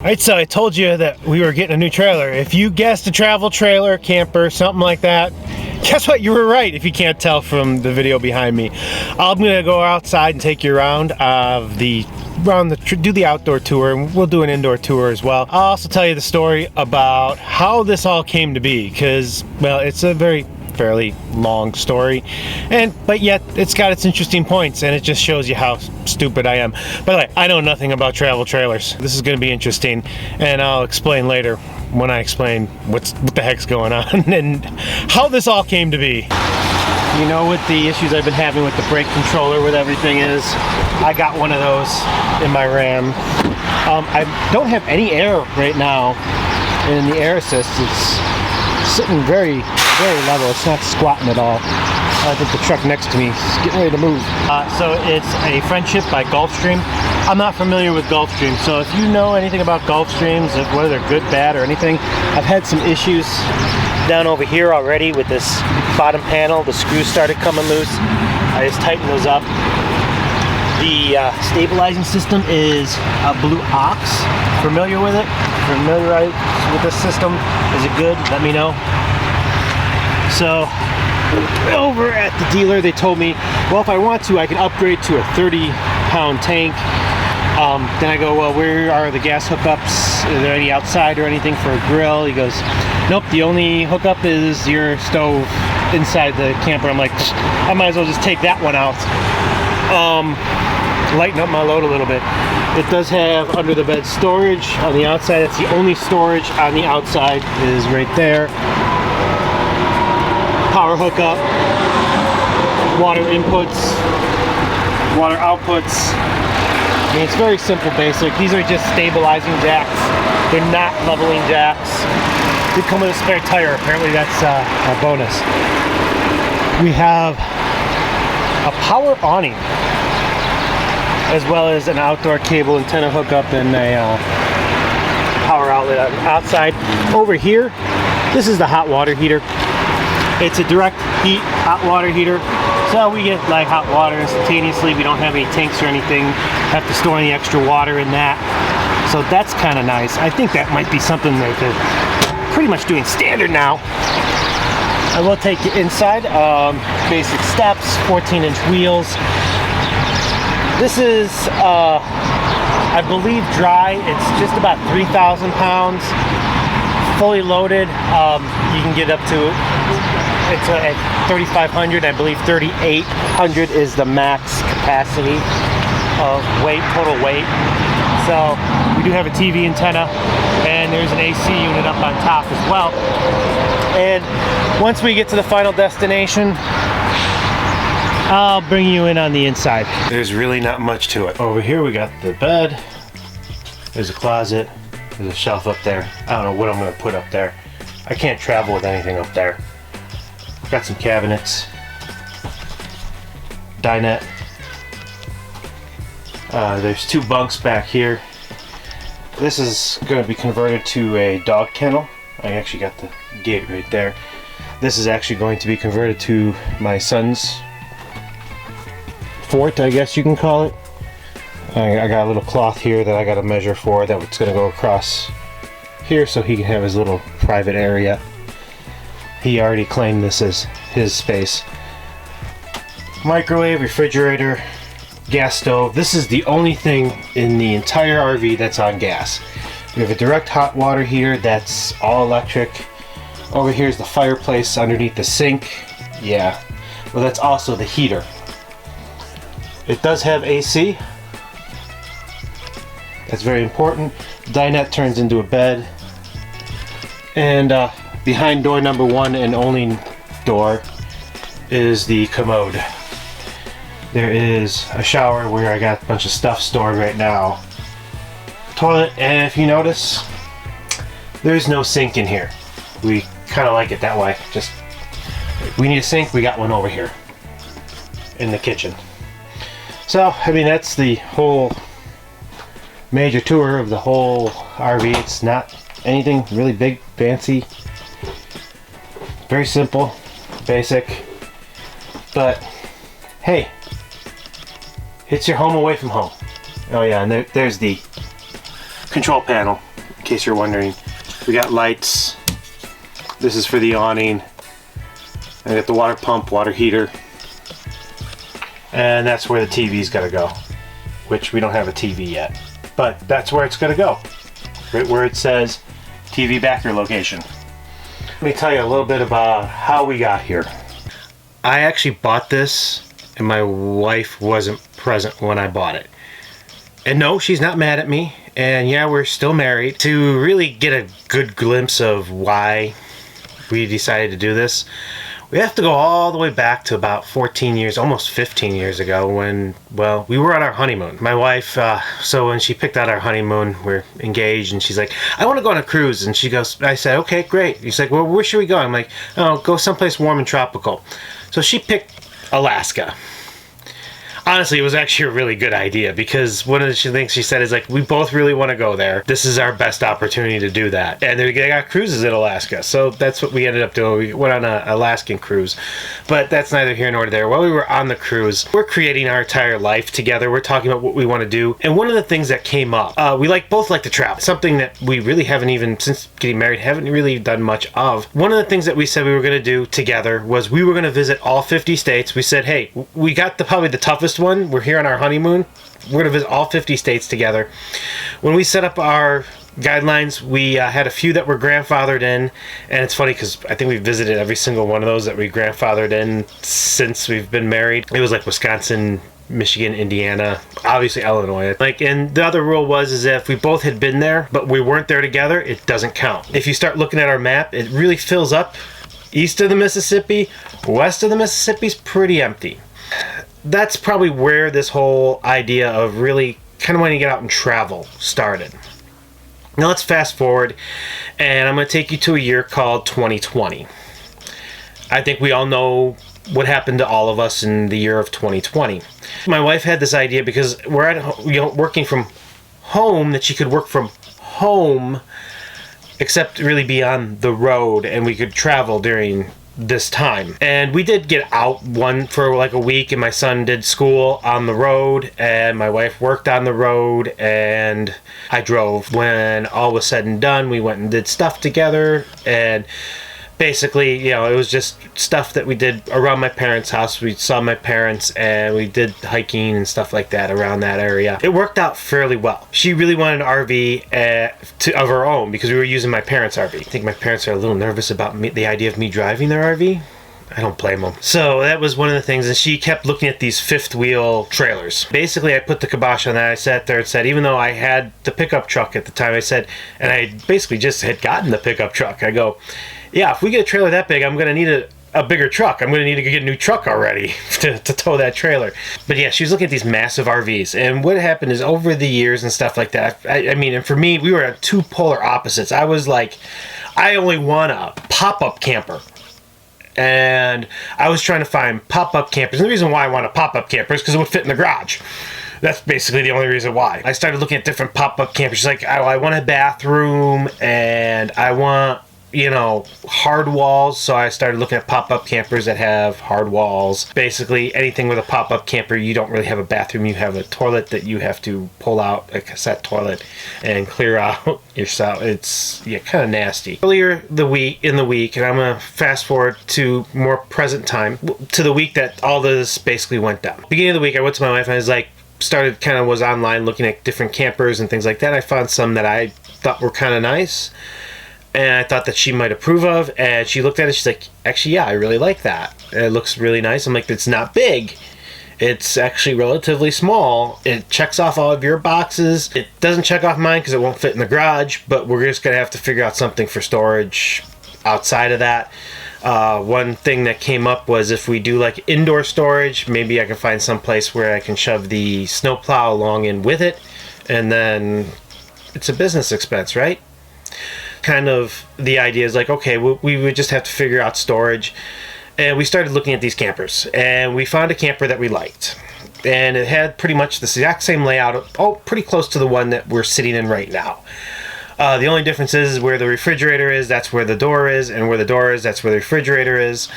Alright, so I told you that we were getting a new trailer. If you guessed a travel trailer, camper, something like that, guess what? You were right, if you can't tell from the video behind me. I'm gonna go outside and take you around do the outdoor tour, and we'll do an indoor tour as well. I'll also tell you the story about how this all came to be, because, well, it's a fairly long story, but yet it's got its interesting points, and it just shows you how stupid I am. By the way, I know nothing about travel trailers. This is going to be interesting, and I'll explain later when I explain what the heck's going on and how this all came to be. You know what the issues I've been having with the brake controller with everything is? I got one of those in my Ram. I don't have any air right now in the air assist. It's sitting very level. It's not squatting at all. I think the truck next to me is getting ready to move. So it's a Friendship by Gulfstream. I'm not familiar with Gulfstream, so if you know anything about Gulfstreams, whether they're good, bad, or anything, I've had some issues down over here already with this bottom panel. The screws started coming loose. I just tightened those up. The stabilizing system is a Blue Ox. Familiar with it? Familiarized with this system? Is it good? Let me know. So over at the dealer, they told me, well, if I want to, I can upgrade to a 30-pound tank. Then I go, well, where are the gas hookups? Are there any outside or anything for a grill? He goes, nope, the only hookup is your stove inside the camper. I'm like, I might as well just take that one out. Lighten up my load a little bit. It does have under the bed storage on the outside. That's the only storage on the outside is right there. Power hookup, water inputs, water outputs. I mean, it's very simple, basic. These are just stabilizing jacks. They're not leveling jacks. They come with a spare tire. Apparently that's a bonus. We have a power awning, as well as an outdoor cable antenna hookup and a power outlet on the outside. Over here, this is the hot water heater. It's a direct heat hot water heater, so we get like hot water instantaneously. We don't have any tanks or anything, have to store any extra water in that, so that's kind of nice. I think that might be something that they're pretty much doing standard now. I will take you inside. Basic steps, 14-inch wheels. This is I believe dry. It's just about 3,000 pounds. Fully loaded, you can get up to, it's at 3,500, I believe 3,800 is the max capacity of weight, total weight. So we do have a TV antenna, and there's an AC unit up on top as well. And once we get to the final destination, I'll bring you in on the inside. There's really not much to it. Over here we got the bed, there's a closet, there's a shelf up there. I don't know what I'm going to put up there. I can't travel with anything up there. Got some cabinets, dinette. There's two bunks back here. This is going to be converted to a dog kennel. I actually got the gate right there. This is actually going to be converted to my son's fort, I guess you can call it. I got a little cloth here that I got to measure for, that's going to go across here so he can have his little private area. He already claimed this as his space. Microwave, refrigerator, gas stove. This is the only thing in the entire RV that's on gas. We have a direct hot water heater that's all electric. Over here is the fireplace underneath the sink. Yeah, well, that's also the heater. It does have AC. That's very important. Dinette turns into a bed. And behind door number one and only door is the commode. There is a shower where I got a bunch of stuff stored right now. Toilet, and if you notice, there's no sink in here. We kind of like it that way. Just, we need a sink, we got one over here in the kitchen. So, I mean, that's the whole major tour of the whole RV. It's not anything really big, fancy. Very simple, basic. But, hey, it's your home away from home. Oh yeah, and there's the control panel. case you're wondering. We got lights. This is for the awning. I got the water pump, water heater. And that's where the TV's gotta go, which we don't have a TV yet. But that's where it's gonna go, right where it says TV backer location. Let me tell you a little bit about how we got here. I actually bought this and my wife wasn't present when I bought it. And no, she's not mad at me. And yeah, we're still married. To really get a good glimpse of why we decided to do this, we have to go all the way back to about 14 years, almost 15 years ago when, well, we were on our honeymoon. My wife, so when she picked out our honeymoon, we're engaged, and she's like, I want to go on a cruise. And she goes, I said, okay, great. She's like, well, where should we go? I'm like, oh, go someplace warm and tropical. So she picked Alaska. Honestly, it was actually a really good idea because one of the things she said is like, we both really want to go there. This is our best opportunity to do that. And they got cruises in Alaska. So that's what we ended up doing. We went on an Alaskan cruise. But that's neither here nor there. While we were on the cruise, we're creating our entire life together. We're talking about what we want to do. And one of the things that came up, we both like to travel. Something that we really haven't even, since getting married, haven't really done much of. One of the things that we said we were going to do together was we were going to visit all 50 states. We said, hey, we got probably the toughest one. We're here on our honeymoon. We're going to visit all 50 states together. When we set up our guidelines, we had a few that were grandfathered in, and it's funny because I think we visited every single one of those that we grandfathered in since we've been married. It was like Wisconsin, Michigan, Indiana, obviously Illinois. And the other rule was if we both had been there, but we weren't there together, it doesn't count. If you start looking at our map, it really fills up. East of the Mississippi, west of the Mississippi is pretty empty. That's probably where this whole idea of really kind of wanting to get out and travel started. Now let's fast forward, and I'm going to take you to a year called 2020. I think we all know what happened to all of us in the year of 2020. My wife had this idea because we're working from home, that she could work from home except really be on the road, and we could travel during this time. And we did get out for like a week, and my son did school on the road and my wife worked on the road and I drove. When all was said and done, we went and did stuff together, and basically, it was just stuff that we did around my parents' house. We saw my parents and we did hiking and stuff like that around that area. It worked out fairly well. She really wanted an RV of her own because we were using my parents' RV. I think my parents are a little nervous about the idea of me driving their RV. I don't blame them. So that was one of the things, and she kept looking at these fifth wheel trailers. Basically, I put the kibosh on that. I sat there and said, even though I had the pickup truck at the time, I said, and I basically just had gotten the pickup truck, I go, yeah, if we get a trailer that big, I'm going to need a bigger truck. I'm going to need to get a new truck already to tow that trailer. But yeah, she was looking at these massive RVs. And what happened is over the years and stuff like that, I mean, and for me, we were at two polar opposites. I was like, I only want a pop-up camper. And I was trying to find pop-up campers. And the reason why I want a pop-up camper is because it would fit in the garage. That's basically the only reason why. I started looking at different pop-up campers. She's like, I want a bathroom and I want, hard walls. So I started looking at pop-up campers that have hard walls. Basically, anything with a pop-up camper, you don't really have a bathroom. You have a toilet that you have to pull out, a cassette toilet, and clear out yourself. It's kind of nasty. Earlier in the week, and I'm going to fast forward to more present time, to the week that all this basically went down. Beginning of the week, I went to my wife and I was like, was online looking at different campers and things like that. I found some that I thought were kind of nice. And I thought that she might approve of, and she looked at it, she's like, actually, yeah, I really like that. It looks really nice. I'm like, it's not big. It's actually relatively small. It checks off all of your boxes. It doesn't check off mine because it won't fit in the garage, but we're just going to have to figure out something for storage outside of that. One thing that came up was if we do like indoor storage, maybe I can find some place where I can shove the snowplow along in with it, and then it's a business expense, right? Kind of the idea is like, okay, we would just have to figure out storage. And we started looking at these campers, and we found a camper that we liked. And it had pretty much the exact same layout, pretty close to the one that we're sitting in right now. The only difference is where the refrigerator is, that's where the door is, and where the door is, that's where the refrigerator is.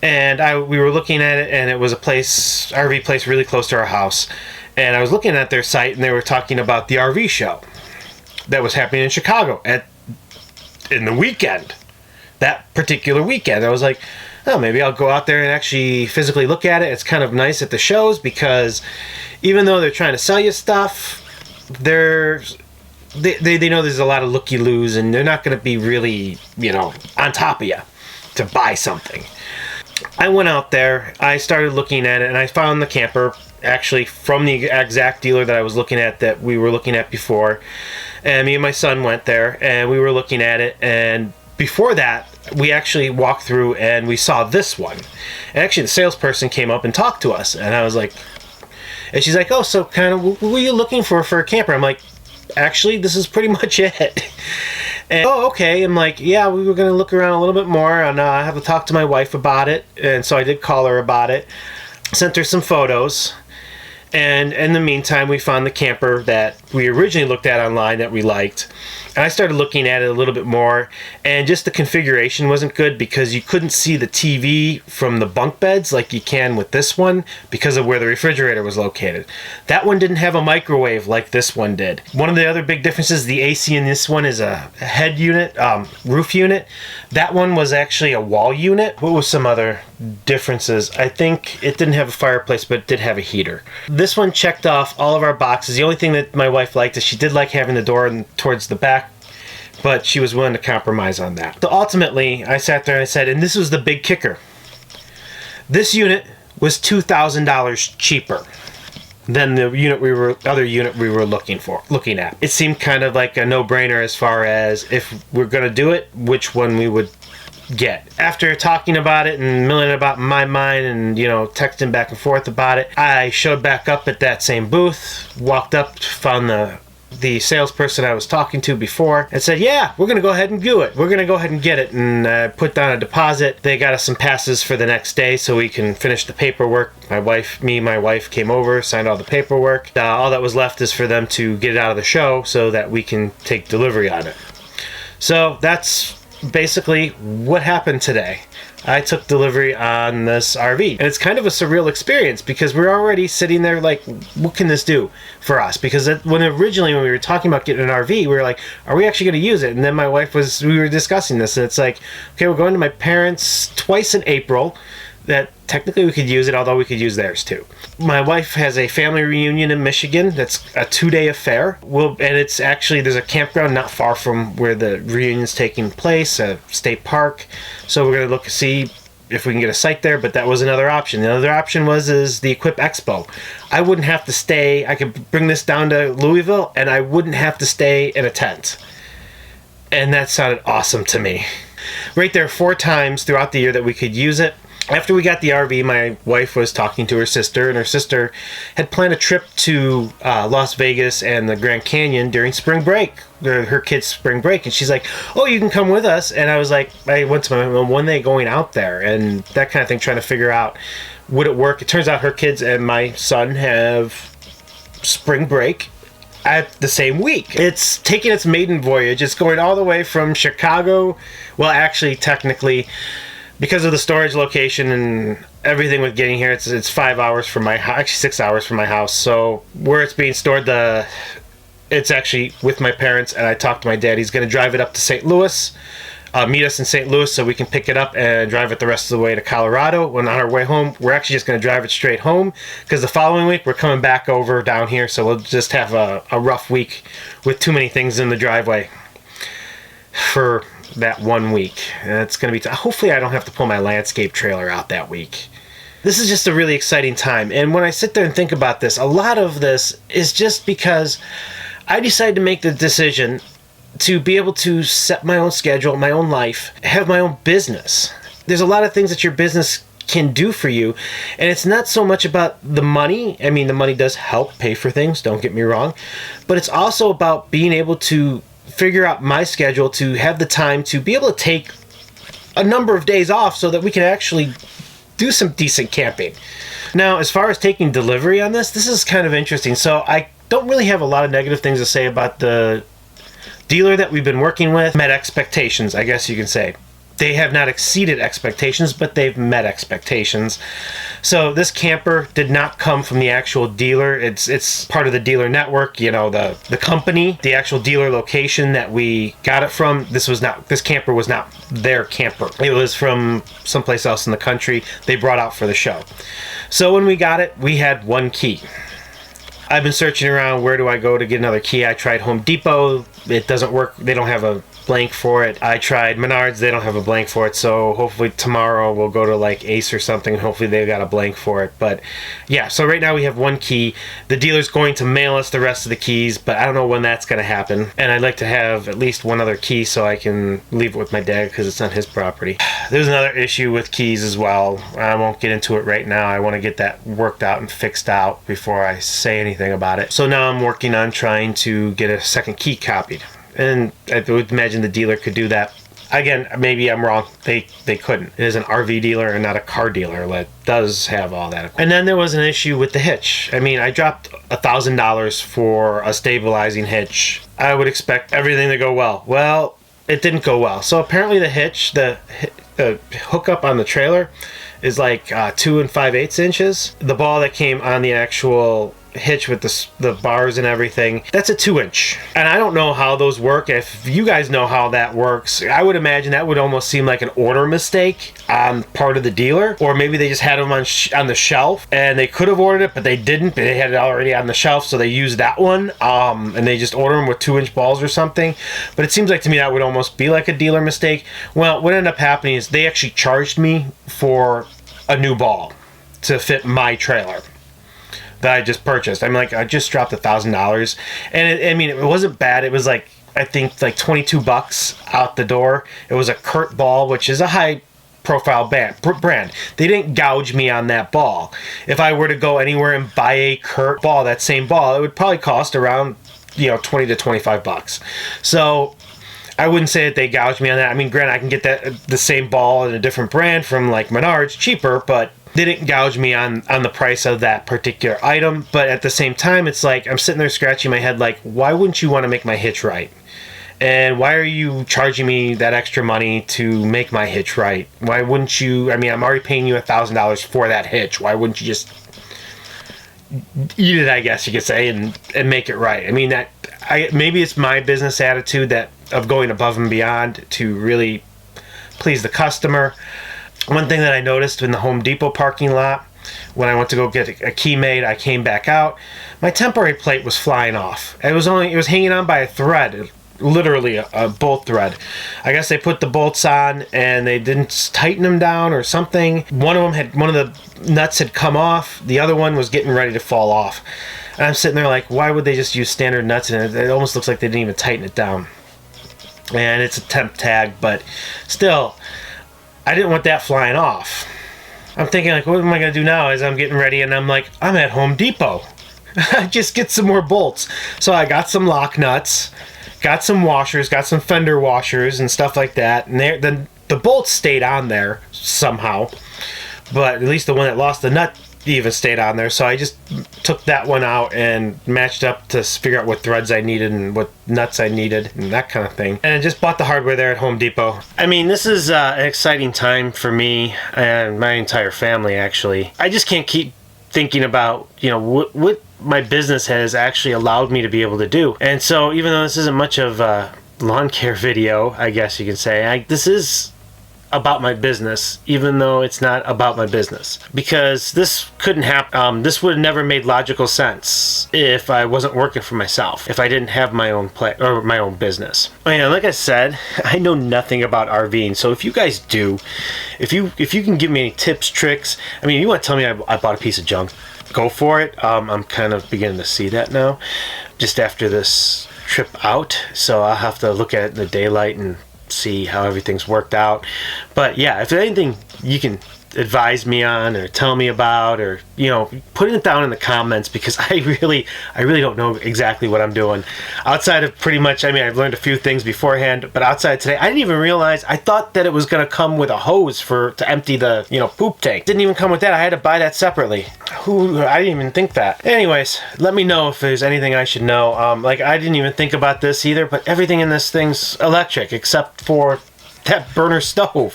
And we were looking at it, and it was a RV place really close to our house. And I was looking at their site, and they were talking about the RV show. that was happening in Chicago in the weekend. That particular weekend, I was like, oh, maybe I'll go out there and actually physically look at it. It's kind of nice at the shows because even though they're trying to sell you stuff, they know there's a lot of looky-loos, and they're not going to be really, on top of you to buy something. I went out there, I started looking at it, and I found the camper actually from the exact dealer that I was looking at, that we were looking at before. And me and my son went there, and we were looking at it, and before that, we actually walked through and we saw this one. And actually the salesperson came up and talked to us, and I was like, and she's like, oh, so kind of what were you looking for a camper? I'm like, actually, this is pretty much it. And, oh, okay. I'm like, yeah, we were going to look around a little bit more, and I have to talk to my wife about it. And so I did call her about it, sent her some photos. And in the meantime, we found the camper that we originally looked at online that we liked. And I started looking at it a little bit more, and just the configuration wasn't good because you couldn't see the TV from the bunk beds like you can with this one because of where the refrigerator was located. That one didn't have a microwave like this one did. One of the other big differences, the AC in this one is a head unit, roof unit. That one was actually a wall unit. What was some other differences? I think it didn't have a fireplace, but it did have a heater. This one checked off all of our boxes. The only thing that my wife liked is she did like having the door towards the back, but she was willing to compromise on that. So ultimately, I sat there and I said, and this was the big kicker, this unit was $2,000 cheaper than the other unit we were looking at. It seemed kind of like a no-brainer as far as if we're going to do it, which one we would get. After talking about it and milling about in my mind and texting back and forth about it, I showed back up at that same booth, walked up, found the salesperson I was talking to before, and said, yeah, we're going to go ahead and do it. We're going to go ahead and get it, and put down a deposit. They got us some passes for the next day so we can finish the paperwork. My wife came over, signed all the paperwork. All that was left is for them to get it out of the show so that we can take delivery on it. So that's basically what happened today. I took delivery on this RV, and it's kind of a surreal experience because we're already sitting there like, what can this do for us? Because when we were talking about getting an RV, we were like, are we actually going to use it? And then we were discussing this, and it's like, okay, we're going to my parents twice in April. That technically we could use it, although we could use theirs too. My wife has a family reunion in Michigan that's a 2-day affair. And it's actually, there's a campground not far from where the reunion's taking place, a state park. So we're going to see if we can get a site there, but that was another option. The other option is the Equip Expo. I wouldn't have to stay, I could bring this down to Louisville, and I wouldn't have to stay in a tent. And that sounded awesome to me. Right there, 4 times throughout the year that we could use it. After we got the RV, my wife was talking to her sister, and her sister had planned a trip to Las Vegas and the Grand Canyon during spring break, her kids' spring break, and she's like, oh, you can come with us. And I was like, I went to my one day going out there and that kind of thing, trying to figure out, would it work? It turns out her kids and my son have spring break at the same week. It's taking its maiden voyage. It's going all the way from Chicago, well, actually, technically, because of the storage location and everything with getting here, it's 5 hours from my house, actually 6 hours from my house. So where it's being stored, it's actually with my parents, and I talked to my dad. He's going to drive it up to St. Louis, meet us in St. Louis so we can pick it up and drive it the rest of the way to Colorado. When on our way home, we're actually just going to drive it straight home because the following week we're coming back over down here, so we'll just have a rough week with too many things in the driveway for that 1 week. And it's going to be hopefully I don't have to pull my landscape trailer out that week. This is just a really exciting time, and when I sit there and think about this, a lot of this is just because I decided to make the decision to be able to set my own schedule, my own life, have my own business. There's a lot of things that your business can do for you, and it's not so much about the money. I mean, the money does help pay for things, don't get me wrong, but it's also about being able to figure out my schedule, to have the time to be able to take a number of days off so that we can actually do some decent camping. Now, as far as taking delivery on this is kind of interesting. So I don't really have a lot of negative things to say about the dealer that we've been working with. Met expectations, I guess you can say. They have not exceeded expectations, but they've met expectations. So this camper did not come from the actual dealer. It's part of the dealer network, you know, the company, the actual dealer location that we got it from. This camper was not their camper. It was from someplace else in the country they brought out for the show. So when we got it, we had one key. I've been searching around, where do I go to get another key? I tried Home Depot. It doesn't work. They don't have a blank for it. I tried Menards. They don't have a blank for it. So hopefully tomorrow we'll go to like Ace or something. Hopefully they've got a blank for it. But yeah, so right now we have one key. The dealer's going to mail us the rest of the keys, but I don't know when that's going to happen. And I'd like to have at least one other key so I can leave it with my dad because it's on his property. There's another issue with keys as well. I won't get into it right now. I want to get that worked out and fixed out before I say anything about it. So now I'm working on trying to get a second key copied. And I would imagine the dealer could do that. Again, maybe I'm wrong. They couldn't. It is an RV dealer and not a car dealer that does have all that. And then there was an issue with the hitch. I mean, I dropped $1,000 for a stabilizing hitch. I would expect everything to go well. Well, it didn't go well. So apparently the hitch, the hookup on the trailer is like 2 5/8 inches. The ball that came on the actual hitch with the bars and everything, that's a 2-inch. And I don't know how those work. If you guys know how that works, I would imagine that would almost seem like an order mistake on part of the dealer, or maybe they just had them on the shelf and they could have ordered it but they didn't. They had it already on the shelf, so they used that one, and they just order them with 2-inch balls or something. But it seems like to me that would almost be like a dealer mistake. Well, what ended up happening is they actually charged me for a new ball to fit my trailer that I just purchased. I'm like, I just dropped $1,000, and it wasn't bad. It was like, I think like $22 out the door. It was a Kurt ball, which is a high profile brand. They didn't gouge me on that ball. If I were to go anywhere and buy a Kurt ball, that same ball, it would probably cost around, you know, $20 to $25. So I wouldn't say that they gouged me on that. I mean, granted, I can get the same ball in a different brand from like Menards, cheaper, but they didn't gouge me on the price of that particular item. But at the same time, it's like I'm sitting there scratching my head like, why wouldn't you want to make my hitch right? And why are you charging me that extra money to make my hitch right? Why wouldn't you? I mean, I'm already paying you $1,000 for that hitch. Why wouldn't you just eat it, I guess you could say, and make it right? I mean, maybe it's my business attitude of going above and beyond to really please the customer. One thing that I noticed in the Home Depot parking lot, when I went to go get a key made, I came back out, my temporary plate was flying off. It was hanging on by a thread, literally a bolt thread. I guess they put the bolts on and they didn't tighten them down or something. One of the nuts had come off. The other one was getting ready to fall off. And I'm sitting there like, why would they just use standard nuts? And it almost looks like they didn't even tighten it down. And it's a temp tag, but still, I didn't want that flying off. I'm thinking like, what am I going to do now as I'm getting ready? And I'm like, I'm at Home Depot. Just get some more bolts. So I got some lock nuts, got some washers, got some fender washers and stuff like that. And then the bolts stayed on there somehow. But at least the one that lost the nut even stayed on there. So I just took that one out and matched up to figure out what threads I needed and what nuts I needed and that kind of thing. And I just bought the hardware there at Home Depot. I mean, this is an exciting time for me and my entire family, actually. I just can't keep thinking about, you know, what my business has actually allowed me to be able to do. And so even though this isn't much of a lawn care video, I guess you can say, this is about my business, even though it's not about my business, because this couldn't happen. This would have never made logical sense if I wasn't working for myself, if I didn't have my own or my own business. And like I said, I know nothing about RVing, so if you guys do, if you can give me any tips, tricks, I mean, you want to tell me I bought a piece of junk, go for it. I'm kind of beginning to see that now, just after this trip out, so I'll have to look at it in the daylight and see how everything's worked out. But yeah, if there's anything you can advise me on or tell me about, or, you know, put it down in the comments, because I really don't know exactly what I'm doing outside of pretty much, I mean, I've learned a few things beforehand, but outside today, I didn't even realize, I thought that it was going to come with a hose to empty the, you know, poop tank. Didn't even come with that. I had to buy that separately. I didn't even think that. Anyways, let me know if there's anything I should know. Like, I didn't even think about this either, but everything in this thing's electric except for that burner stove.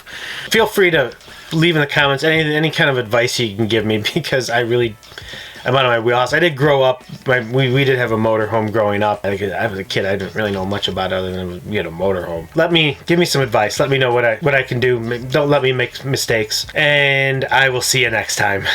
Feel free to leave in the comments any kind of advice you can give me, because I'm out of my wheelhouse. I did grow up. We did have a motorhome growing up. I was a kid. I didn't really know much about it other than we had a motorhome. Give me some advice. Let me know what I can do. Don't let me make mistakes. And I will see you next time.